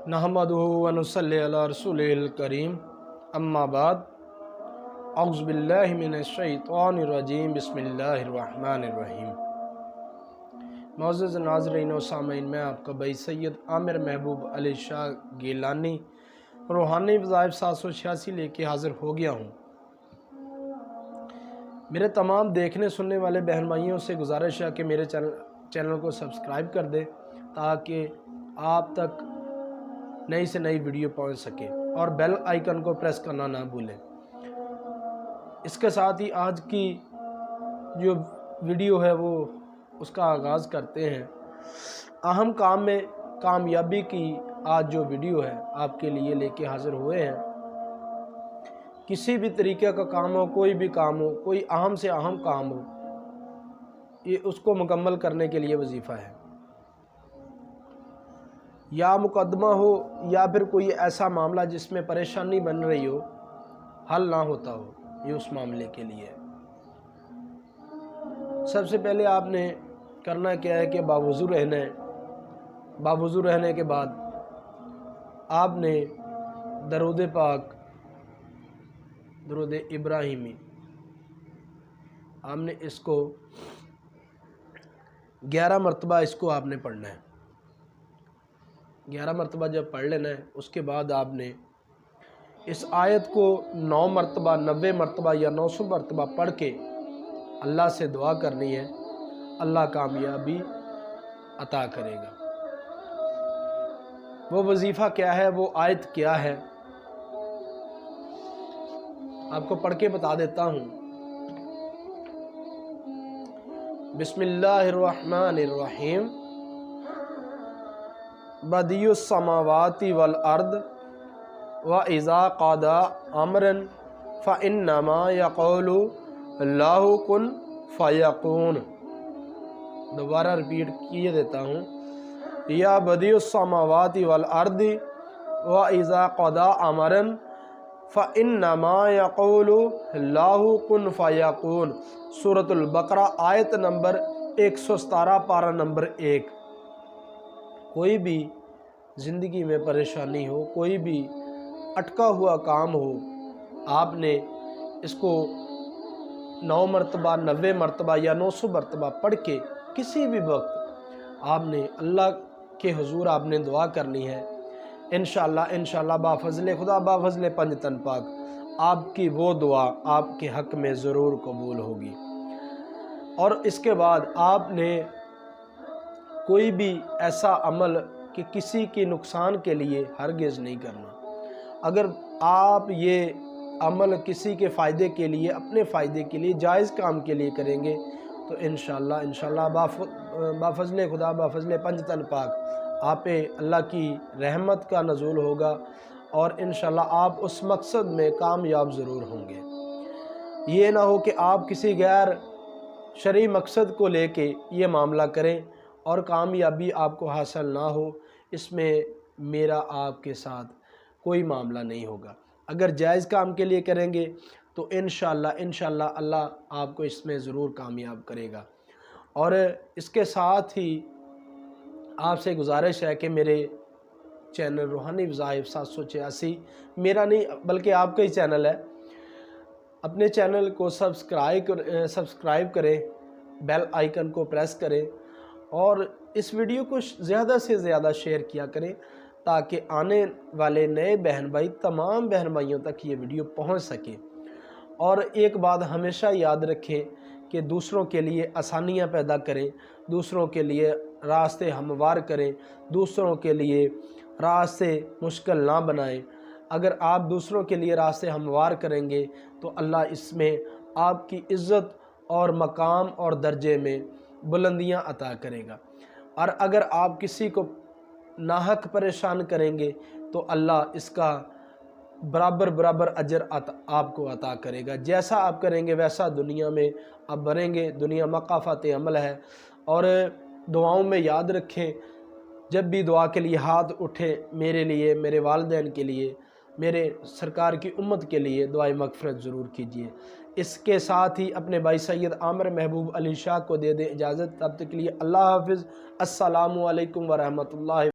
नहमदुहु व नुसल्ली अला रसूलिल करीम अम्मा बाद औज़ु बिल्लाहि मिनश शैतानिर रजीम बिस्मिल्लाहिर रहमानिर रहीम। मुअज़्ज़ज़ नाज़रीन व सामीन, मैं आपका भाई सैयद आमिर महबूब अली शाह गिलानी रूहानी वज़ाइफ 786 लेके हाज़िर हो गया हूँ। मेरे तमाम देखने सुनने वाले बहन भाइयों से गुजारिश है कि मेरे चैनल को सब्सक्राइब कर दें ताकि आप तक नई से नई वीडियो पहुंच सके और बेल आइकन को प्रेस करना ना भूलें। इसके साथ ही आज की जो वीडियो है वो उसका आगाज़ करते हैं। अहम काम में कामयाबी की आज जो वीडियो है आपके लिए लेके हाज़िर हुए हैं। किसी भी तरीके का काम हो, कोई भी काम हो, कोई अहम से अहम काम हो, ये उसको मुकम्मल करने के लिए वजीफ़ा है। या मुकदमा हो या फिर कोई ऐसा मामला जिसमें परेशानी बन रही हो, हल ना होता हो, ये उस मामले के लिए है। सबसे पहले आपने करना क्या है कि बावुज़ू रहना है। बावुज़ू रहने के बाद आपने दरूद पाक, दरूद इब्राहिमी, आपने इसको 11 मरतबा इसको आपने पढ़ना है। 11 मरतबा जब पढ़ लेना है, उसके बाद आपने इस आयत को 9 मरतबा, 90 मरतबा या 900 मरतबा पढ़ के अल्लाह से दुआ करनी है। अल्लाह कामयाबी अता करेगा। वो वजीफ़ा क्या है, वो आयत क्या है, आपको पढ़ के बता देता हूँ। बिस्मिल्लाहिर्रहमानिर्रहीम। बदियुस समावाति वल अर्द व इज़ा क़दा अमरन फ़इन्नमा यक़ूलु लहु कुन फ़यकून। दोबारा रिपीट किए देता हूँ। या बदियुस समावाति वल अर्द व इज़ा क़दा अमरन फ़इन्नमा यक़ूलु लहु कुन फ़यकून। सूरतुल बकरा आयत नंबर 117 पारा नंबर 1। कोई भी ज़िंदगी में परेशानी हो, कोई भी अटका हुआ काम हो, आपने इसको 9 मरतबा, 90 मरतबा या 900 मरतबा पढ़ के किसी भी वक्त आपने अल्लाह के हुजूर आपने दुआ करनी है। इंशाअल्लाह बाफ़ज़ल खुदा, बाफ़ज़ल पंजतन पाक, आपकी वो दुआ आपके हक़ में ज़रूर कबूल होगी। और इसके बाद आपने कोई भी ऐसा अमल कि किसी के नुकसान के लिए हरगिज़ नहीं करना। अगर आप ये अमल किसी के फ़ायदे के लिए, अपने फ़ायदे के लिए, जायज़ काम के लिए करेंगे तो इंशाअल्लाह बाफ़ज़ल खुदा, बाफ़ज़ल पंजतन पाक, आप पे अल्लाह की रहमत का नज़ूल होगा और इंशाअल्लाह आप उस मकसद में कामयाब ज़रूर होंगे। ये ना हो कि आप किसी गैर शरई मकसद को लेके ये मामला करें और कामयाबी आपको हासिल ना हो। इसमें मेरा आपके साथ कोई मामला नहीं होगा। अगर जायज़ काम के लिए करेंगे तो इंशाअल्लाह अल्लाह आपको इसमें ज़रूर कामयाब करेगा। और इसके साथ ही आपसे गुजारिश है कि मेरे चैनल रूहानी वज़ाइफ 786 मेरा नहीं बल्कि आपका ही चैनल है, अपने चैनल को सब्सक्राइब करें, बेल आइकन को प्रेस करें और इस वीडियो को ज़्यादा से ज़्यादा शेयर किया करें ताकि आने वाले नए बहन भाई, तमाम बहन भाइयों तक ये वीडियो पहुंच सके। और एक बात हमेशा याद रखें कि दूसरों के लिए आसानियां पैदा करें, दूसरों के लिए रास्ते हमवार करें, दूसरों के लिए रास्ते मुश्किल ना बनाएं। अगर आप दूसरों के लिए रास्ते हमवार करेंगे तो अल्लाह इसमें आपकी इज़्ज़त और मकाम और दर्जे में बुलंदियां अता करेगा। और अगर आप किसी को नाहक परेशान करेंगे तो अल्लाह इसका बराबर अजर आपको अता करेगा। जैसा आप करेंगे वैसा दुनिया में आप बनेंगे। दुनिया मकाफ़ात अमल है। और दुआओं में याद रखें, जब भी दुआ के लिए हाथ उठे, मेरे लिए, मेरे वालिदैन के लिए, मेरे सरकार की उम्मत के लिए दुआए मग़फ़िरत ज़रूर कीजिए। इसके साथ ही अपने भाई सैयद आमिर महबूब अली शाह को दे दें इजाज़त। तब तक के लिए अल्लाह हाफ़िज़। अस्सलामु अलैकुम व रहमतुल्लाहि।